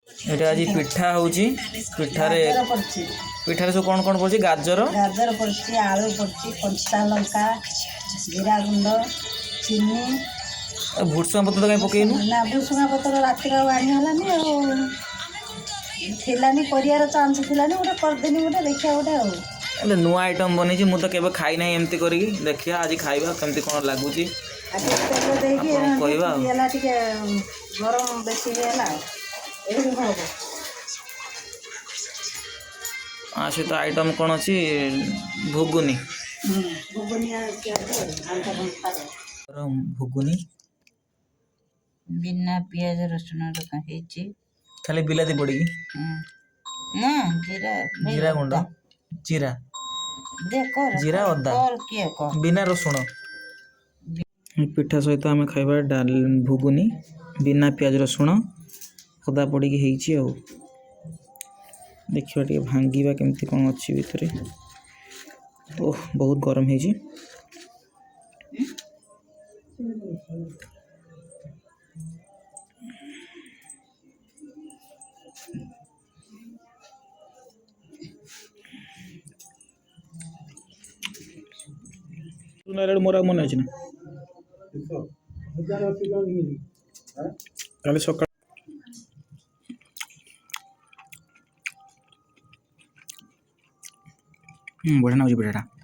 एटा आज पिठा होउची पिठारे पिठारे सब कौन कौन पड़छ गाजर गाजर पड़छ आलू पड़छ कंचा लंका जीरा गुंड चीनी भुटसुंगा पत्र कहीं पकेइनु ना भुसुंगा पत्र राति आनी हलानी थिलानी परियार चांस थिलानी गोटे करदेनी गोटे देखिया गोटे नुआ आइटम बनी मु तो केबे खाई ना एमती करी देखिया आज खाइबा केमती कोन लागुची कहवा गरम बेसी से तो आइटम कौन अच्छी भुगुनी भुगुनी बिना पियाज रसुण खाली बिलाती पड़ी ना जीरा जीरा गुंड जीरा जीरा अदा बिना रसुण पिठा सहित आम खाइबा डाल भुगुनी बिना पियाज रसुण अदा पड़ी देखिए टे भांगा केमती कौन अच्छी भितर ओह बहुत गरम है मोर मन अच्छे ना सका बढ़िया ना पिठाटा